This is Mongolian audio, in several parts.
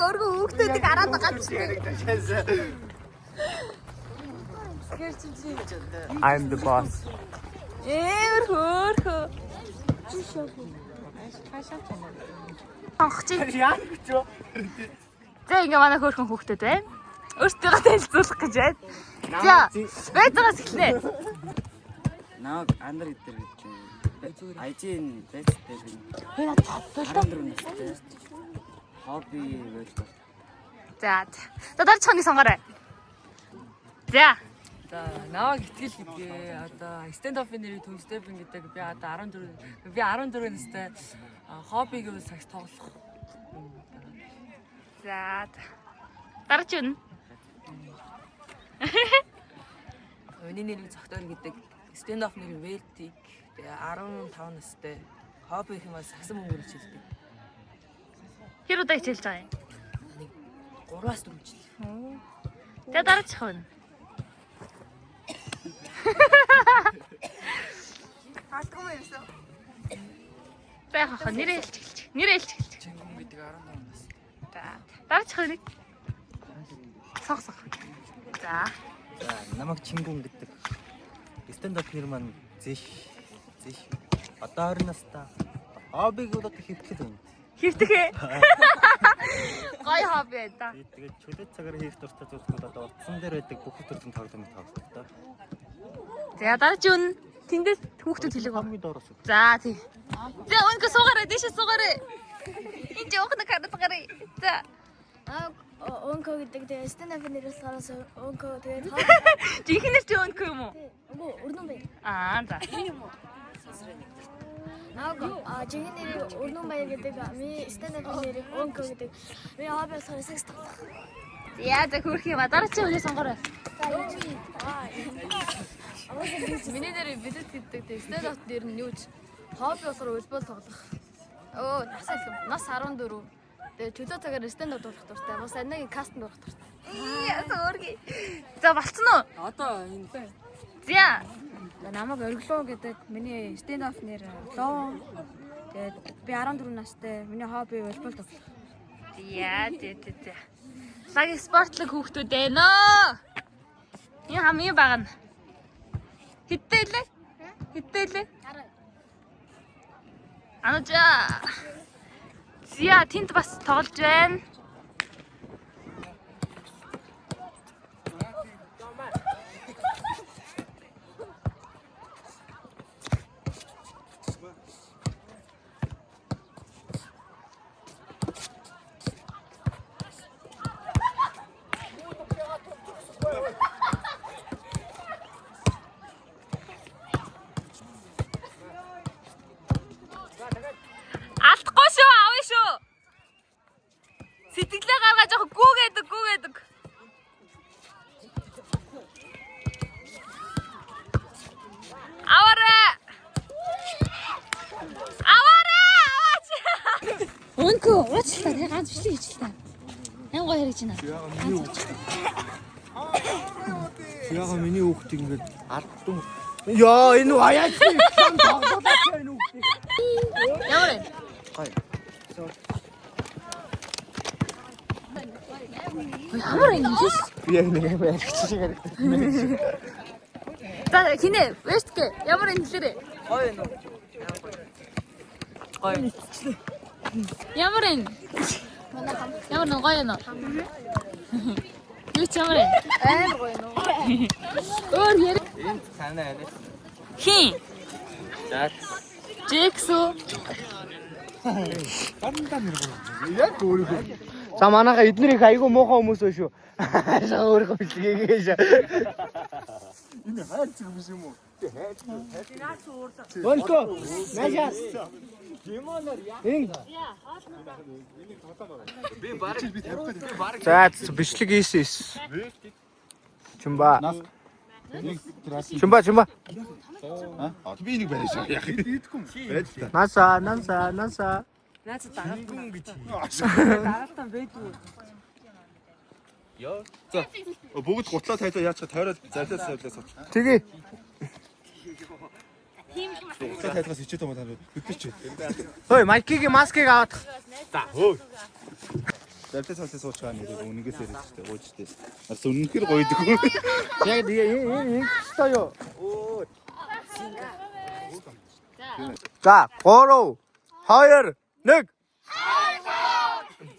өргө хөөхтэйг араад байгаа ч. I'm the boss. Хөөхөө. Хонхч. Яах гэж вэ? За ингээ манай хөөхөн хөөхтэд байна. Өөртөө танилцуулах гэж байна. За, байтагаас эхлэнэ. Наад андар идэр гэж. Айжин бэсттэй би. Хобби байж бол. За. Дараа чоныг сонгоорой. За. За наваг итгэл гэдгээ одоо stand up нэрийг төв step гэдэг би одоо 14 настай хоббиг бол сагс тоглох. За. Дараа чинь. Өний нэрийг зохион гэдэг stand up нэр Велтиг 15 настай хобби юм бол сагсан мөнгөөр хичээлдэг. Хэр удаа хичээлж байгаа юм? 3-4 жил. Тэгээ дараа чихвэн. Хатгам юмсан. За яах вэ? Нэрээ хэлж эхэлж. Чингүн гэдэг 15 нас. За. Дараа чихвэн нэг. Сог. За. За, намайг Чингүн гэдэг. Stand up нэр маань Зэш. Одоо 20 настай. Хоббиг бол хэвтгэл байна. Хэвтгэ. Гой хобби байна да. Тэгээд чөлөө цагаар хийх дуртай зүйлсүүд одоо утсан дээр байдаг бүх төрлийн тоглоомыг тоглодог та. За дараа чинь тэндээс хүүхдүүд хэлэг ба. Хамгийн доороос. За тий. За өнкө суугаарай, дэше суугаарай. Энд жоохна карт гарыг. За. Онко гэдэг тэгээ stand up нэрээс гараас онко тэгээ Жинхэнээр чи өнкө юм уу? Үгүй өрнөн бай. За. Жинхэнээр өрнөн бай гэдэг ми stand up нэрийг онко гэдэг. Би хобби болохоор сакс тоглох. Яа за хөрх юм а дараа чи өнөө сонгоорой. Миний нэр Велт гэдэг тэг stand up нэр нь юу ч хобби болохоор волейбол тоглох. Нас 14. Тэгээ чөлөө цагаар stand up тоглох дуртай. Бас ангийн кастнд орох дуртай. Яа өөргий. За болцсон уу? Одоо энэ бай. За. Намайг Орглоо гэдэг миний stand up нэр Лоо. Тэгээд би 14 настай. Миний хобби волейбол тоглох. Яа тэ. Саги спортлог хүүхдүүд ээ нөө. Энэ хамгийн бага нь. Хиттэй лээ? 10. Анажа. Зя тэнд бас тоглож байна. Алдахгүй шүү, авъя шүү. Сэтгэлээ гаргаж явах гүүгээдэг. Аваарай. Өнкө, уучлаа. Яг ганц бичлэг хийж л та. Хэн гоё хэрэгж байна. Яага миний хүүхдийг ингээд алдсан. Яа энэ үү аяач сан тоглолоо энэ хүүхдийг. Ямар вэ? Гай. Ямар юм бэ? Яг нэг юм ярьчих шиг харагдав. За хинэ, вэстгэ. Ямар юм хэлээрээ? Гоё нөө. Гоё. Ямар юм? Ямар нэг гоё нөө. Юу ч ямар юм? Амар гоё нөө. Өөр яар. Энд санаа байна. Хин. За. Жексо. Дандаа нэр байна. Яг өөрөөр. За манайха эднэр их айгүй муухай хүмүүс байна шүү. Хашаа өөрөөр бичлэгээгээш. Энэ хайцэг биш юм уу? Вонко. Нажаа. Би бараг за бичлэг хийсэн. Чумба. Чумба. Би энийг барьж байгаа. Яг идэхгүй юм. Наса. Наац дагаалтан байдгүй. Яа. За. Бүгд гутлаа тайлаа яачих тойроод зарлаас суулаас. Тэгээ. Гутлаа тайлгаас ичээд юм тань. Өдөрч. Хөөе, майкийг маскыг аваад. За. Хөөе. Завтай цаасаа сууж байгаа нэрийг үнэнгээс яриад штэ ууж штэ. Бас үнэнхээр гоёдаг. Яг энэ хэвчтэй юу? Оо. За 3 2 1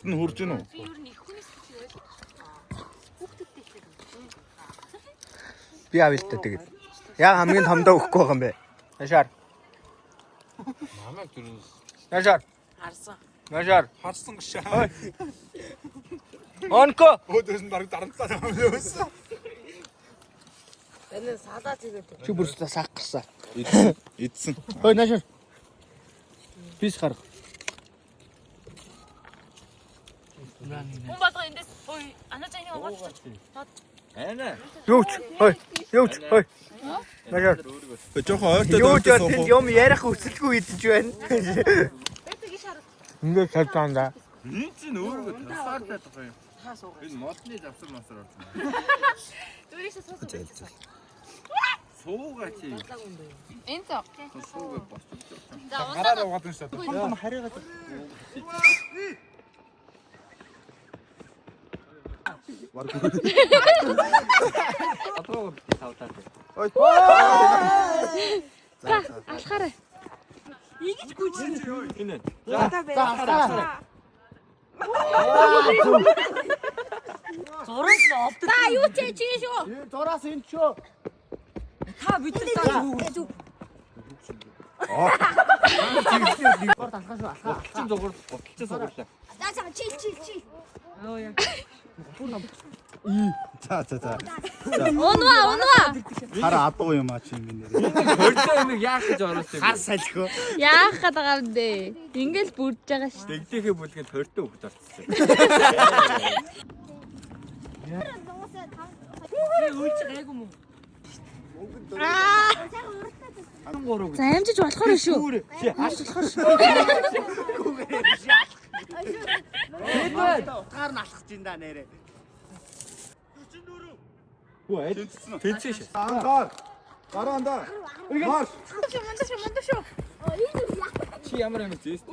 Н хурж гинөө. Би авилтаа тэгээд. Яг хамгийн томдоо өгөхгүй байгаа юм бэ. Яшаар. Намайг дөрөв. Яшаар. Харсан. Яшаар. Харсан гшаа. Онко. Өөдөөс нь баг дарамтлаа юм лөөс. Энэ салаад хийгээд. Чи бүрстээ саах гисэн. Идсэн. Хөөе наашаар. Бис гарах. Хүн болго эндээс ой анажааны угаалч. Юуч. Хөөе. Юуч. Хөөе. Наашаар. Жохон ойртой Юу ч дөрөвдөө суух. юм ярих хүсэлгүй идэж байна. Ингээд цаатаанда. Энэ чинь өөрөө тасаар байдаг юм. Энэ модны завсар масар орсон. Зүрийшээ суусаа. Суугаа чи. Энэ цаа. Суугаа босч. За Хараа угаад нь штэ. Том хараагаад. Адруу тавтаа. Ой. алхаарай. Энэ. За алхаа. Зураг нь овд. За юу ч чи шүү. Зураас энэ чөө. Та бидний даа юу? Чин зогор ботлцоо суурлаа. За чи. За. Унва. Хараа адуу юм а чи минь нэр. Хөрдөө юм яах гэж оруулсан. Хар салхио. Яах гээд байгаа юм бэ? Ингээл бүрдэж байгаа шүү. Дэгдэхээ бүлгэнд хөрдөө өгч орцсон. За амжиж болохоор шүү. Утгаар нь алхаж ин да нэрэ. Тэнцээш. Ангаар. Гараанда. Марш. Чи ямар юм зээст.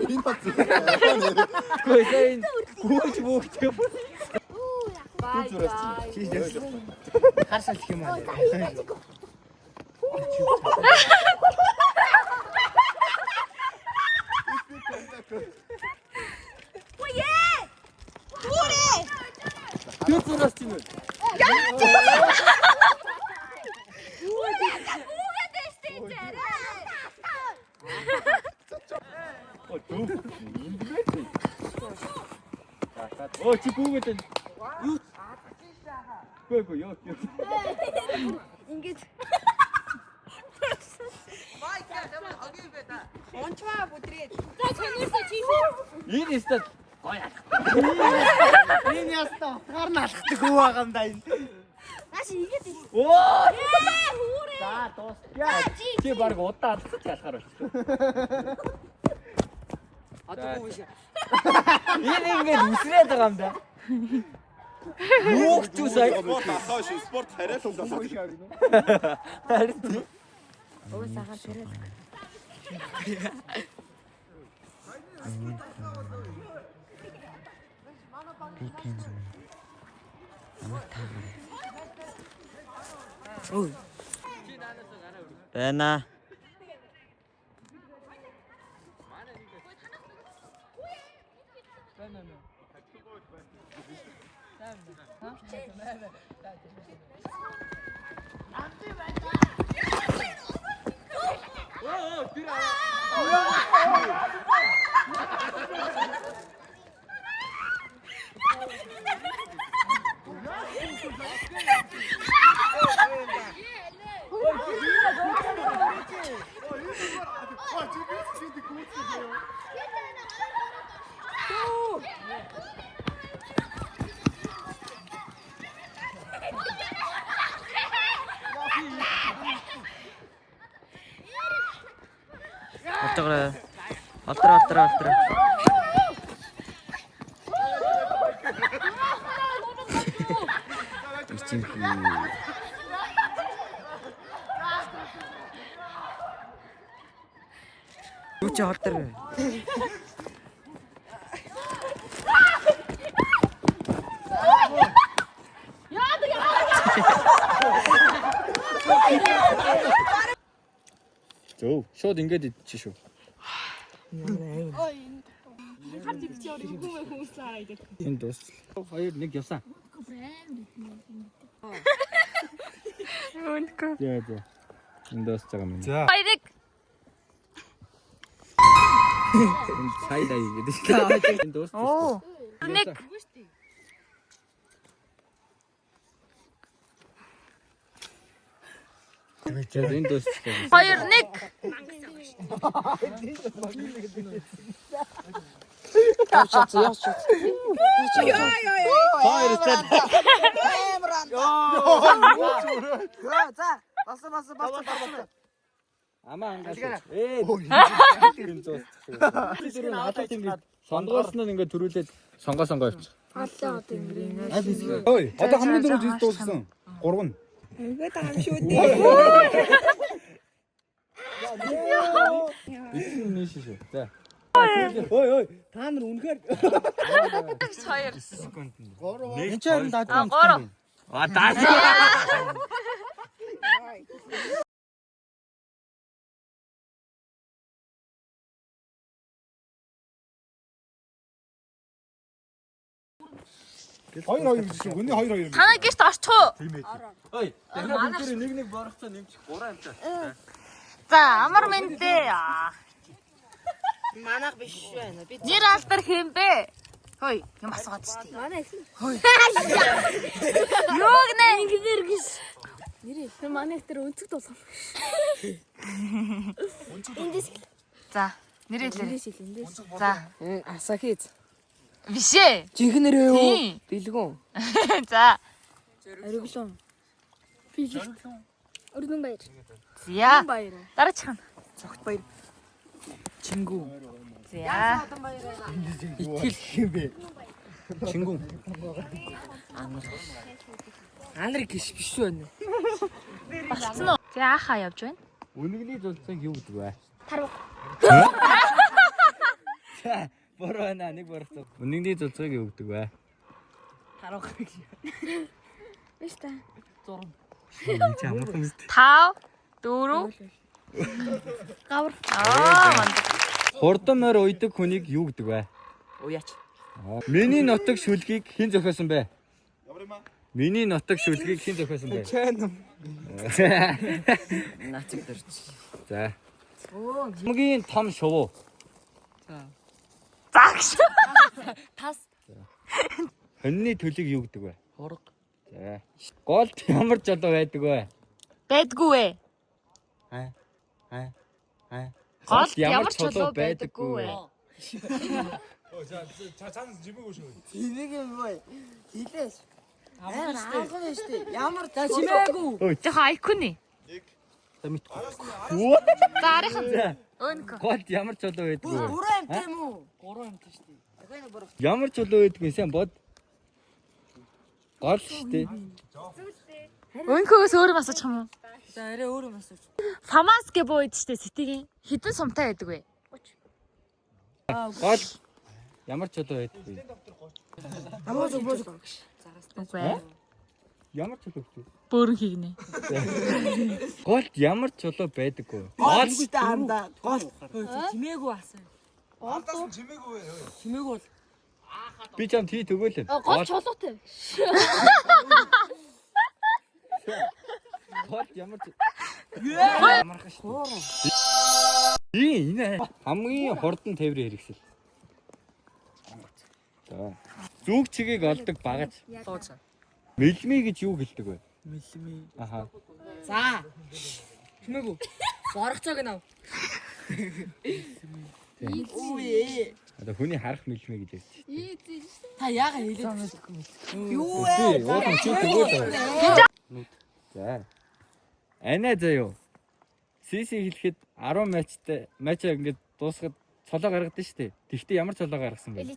Энэ бат. Гойсэн. Гүйж бүгд. Хар салхи юм аа. Түцээс чинь. Оо чи бүгд юу? Гүйгүй ёо. Ингээд Ончваа бүдрээд. за чанарсаа чи шүү. Энэ эсвэл Энэ яста утгаар нь алхдаг хөө байгаа юм да энэ. Наш игээд. оо Хүүрээ. За дуусчаа. чи баг удаа алхаж ялахаар болчихсон. Одоо биш. Энэ ингээд үсрээд байгаа юм да. Юу ч үсай. Спорт ахаа шүү. Спорт хараад л болоо. Харин Өө сахаа тэрэг. Байна. Алтра. Юу ч алтра. Зөө. Шууд ингээд идчих шүү. Энэ дус. 2 1 явсан. Үнэхээр. За. Энэ дус байгаа юм. За. Хоёрыг Энэ цайдаа гэдэг шүү. Энэ дус. оо. Нэг Энэ дус. хоёр нэг. Амаа ангаас. Энэ дус. Тэр нь хатад ингээд сонгоолсон нь ингээд төрүүлээд сонгоо явчих. Ой, одоо хамгийн дөрөв жил дууссан. 3 нь. Нийш шүү. За. Ой. Та нар үнэхээр Хоёр. энэ ч харин дааж А гурав. А даа. Хоёр гэж шүү. Өнөө 2 Танай гэрт орчих уу? Ой, дахиад бүгд нэг борохцоо нэмчих 3 амтаа. За, амар мэндэ. Манайх биш байна. Би Нэр алдар хэм бэ? Хөөе, юм асуугаад штий. манай их. Юу гэнэ? Ингэдэр гис. Нэрээ. Манай ихтер өнцөг тулсан. За, нэрэлээ. За, Асахиз. биш ээ. Жинхэнэ нэрээ юу? Тийм. Бэлгүн. За, Ориглон. Өргөн баяр. зя. Баяр. Дараачих нь. Цогт баяр. Чингүү. За. итгэл юм бэ. Чингүн. Анар гис биш байна. Болцсон уу? За, ахаа явж байна. Үнэгний зулцыг юу гэдэг вэ? Таруу. За, бороо байна. Нэг борохцоо. Үнэгний зулцыг юу гэдэг вэ? Тарах. Биш та. Энэ ч амархан мэт. 5 4 Гавар. Хурдан морь уйдаг хүнийг юу гэдэг вэ? Уяач. Миний нутаг шүлгийг хэн зохиосон бэ? Миний нутаг шүлгийг хэн зохиосон бэ? Нацэг дэрч. За. Хамгийн том шувуу. Загш. Тас. Хоньны төлөг юу гэдэг вэ? Хорог. За. Голд ямар жолоо байдаг вэ? Байдгүй вэ? Аа. Гол ямар ч чулуу байдаггүй вэ? Энийг юм бай. Хилээс. Аахан нь штэ. Ямар за чимээгүй. Жохоо айкуны. Юу? Зарах. Өнкө. Голд ямар чулуу байдаг вэ? 3 амт юм уу? 3 амт штэ. Дахиад борох. Ямар чулуу байдаг вэ? Сайн бод. Гол штэ. Өнкөөс өөр асуучих юм уу? За арай өөр юм асууч. Фамас гэ бууд штэ сэтгийн. Хитэн сумтай байдаг вэ? Гол ямар чулуу байдаг вэ? Ямар ч бож. Үгүй. Ямар чулуу вэ? Бөөрн хийгнэ. Голд ямар чулуу байдаг вэ? Гол штэ анда. Гол. Чимээгүй асуу. Чимээгүй бол Би ч юм тий төгөөлөө. Гол чулуутай. Гол ямар ямар хаш. Энэ хамгийн хурдан тээврийн хэрэгсэл. За. Зүг чигийг олдог багаж. дууцаа. Мэлми гэж юу хэлдэг вэ? Мэлми. Аха. За. Чимээгүй. Борохцоог нав. Үе. Одоо хүний харах мэлми гэж хэлж. Та яагаад хэлээд юу Тий, уусан чи төгөөлөө. За. Анаа заяо. Сиси хэлэхэд 10 матчаа ингээд дуусгаад цолоо гаргадаг шүү дээ. Тэгтээ ямар цолоо гаргасан бэ?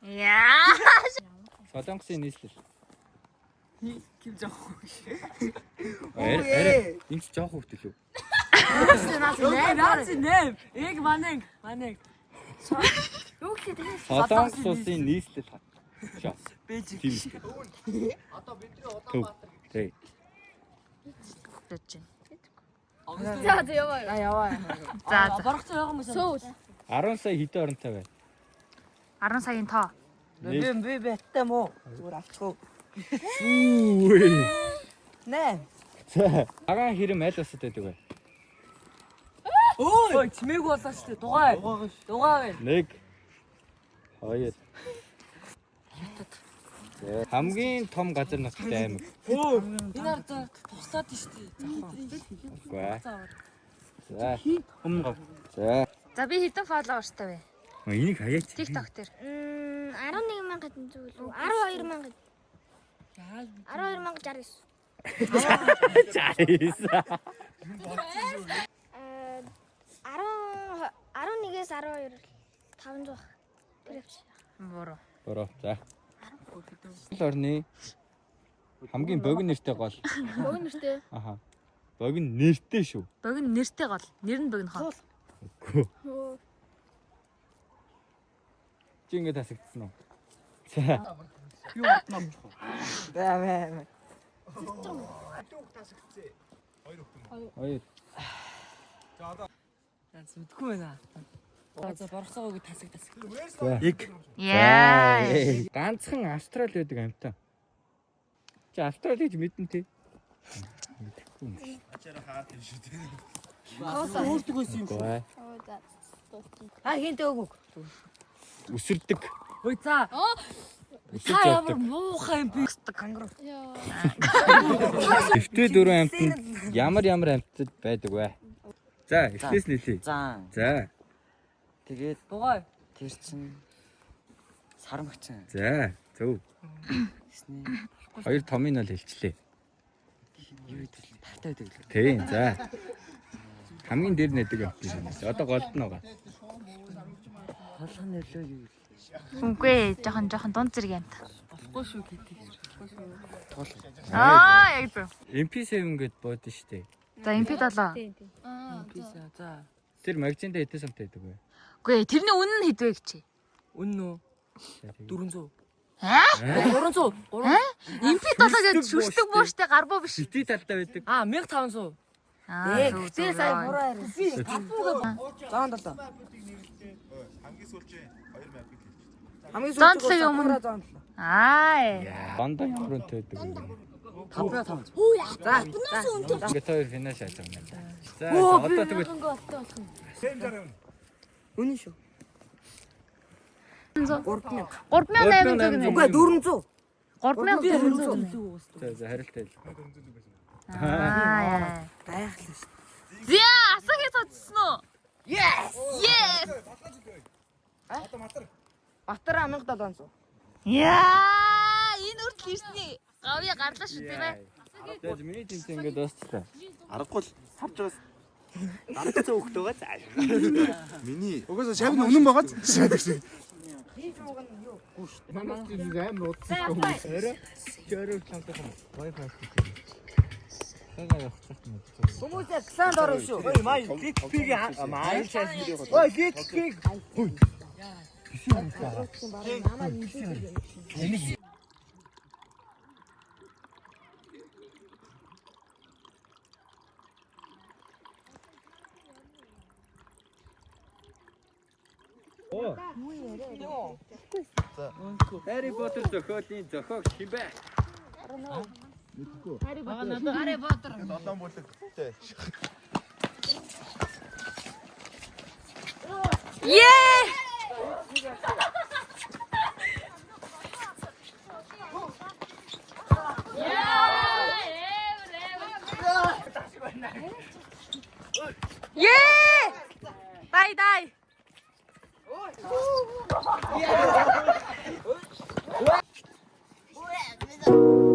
Яа. Солонгосын нийслэл. ким жоох. Арай энэ ч жоох хөвгт лөө. Наац нэм. Эг манэг. Юу гэхэд Солонгос улсын нийслэл. Шаа. Бэж. Одоо бидний одоо Тий. Гэж байна. За яваа. Яваа. За за. Боргоцоо байгаа хүмүүс. Сүүл. 10 сая хэдэн оронтой бай? 10 саяын тоо. Би бэттэй мó. Зүгээр авчихв. Үгүй. Нэ. За. Агаан хэрэм аль басад байдаг вэ? Ой, чимээг болоо шүү дээ. Дугаа. Дугаа. 1 2 хамгийн том газар нутагтай аймаг. Энэ ард туслаад шүү дээ. Үгүй. За. Өмнө гав. За. За би хэдэн фолловерстай вэ? Энийг хаяач. TikTok дээр. 11,000 зүйл үү? 12,000. 12,069. Чайс. 11-ээс 12 500 тэрвч. Буруу. Бороо. За. Орны хамгийн богино нэртэй гол. Богино нэртэй. Аха. Богино нэртэй шүү. Богино нэртэй гол. Нэр нь богино хоо. Чи ингэ тасагдсан уу? За. Юу утнаа мчих. Баа. Хоёр. Зүтггүй байна. За боргоцоогоо тасаг. Нэг. Яа. Ганцхан Австрали байдаг амьтаа. Чи Австрали гэж мэдэн тий? Ачаараа хаад юм шүү дээ. Өөртөг байсан юм шүү. Хинт өгөг. Үсэрдэг. Ой за. Үсэрч явдаг. Муухай юм би. Кангар. Эвтэй дөрөв амьтанд ямар амьтад байдаг вэ? За, эхлээс нэлээ. За. За. Тэгээд Дугаа. тэр чин сармагчин. За. Зөв. Тэсний Хоёр томын бол хэлчлээ. юу гэдэг вэ? Тавтай байдаг л. Тийм. За. Хамгийн дээр нэдэг юм. Одоо голд нь байгаа. Холхон нөлөө юу вэ? Үгүй жоохон дунд зэрэг юмта. Болохгүй шүү гэдэг. Аа яг зөв. MP7 гэд бод штэ. За MP7. Пиза за. Тэр магазинд хэдэн самтай байдаг вэ? Үгүй тэрний үнэ нь хэд вэ гэж. Үнэн үү? 400. Аа? 300. MP7 гэж шүршдэг бууштай гарбуу биш. Бити талтай байдаг. 1500. Аа зөв зөв. сая буруу яриа. Би тапууга заан даа. Хамгийн сүүлчээ 2000 хэлчих. Хамгийн Зонтлог өмнө. Аа. Банда ямар үнэтэй байдаг вэ? 5500. За. Ингээд хоёр финал шааж байгаа юм байна. За, одоо тэгвэл Үнэн шүү. 3800 гэнэ. Үгүй 400. 3800. за харилтай л. Аа. Гайхлаа шүү. Зя асагийн цоцсон уу? Yes. Yes. Батар 1700. Яа, энэ үрдэл ирсний. Гавья гарлаа шүү тийм ээ. За миний тэмцээн ингээд дуусчлаа. Аргагүй л савж байгаас дараагийн хөөхт байгаа цааш. Миний. Угаасаа шав нь үнэн байгаа ч. Манай амар удсан хүмүүс. Чөрөв чамтай юм. Wi-Fi хийх. Хага явах юм. хүмүүсээ кланд орно шүү. Ой май пиг май шас видео. Ой пиг. Harry Potter зохиолын зохиог хин бэ? Гарэ Поттер. Долоон бүлэг. Ее! Ее! Дай. Yeah.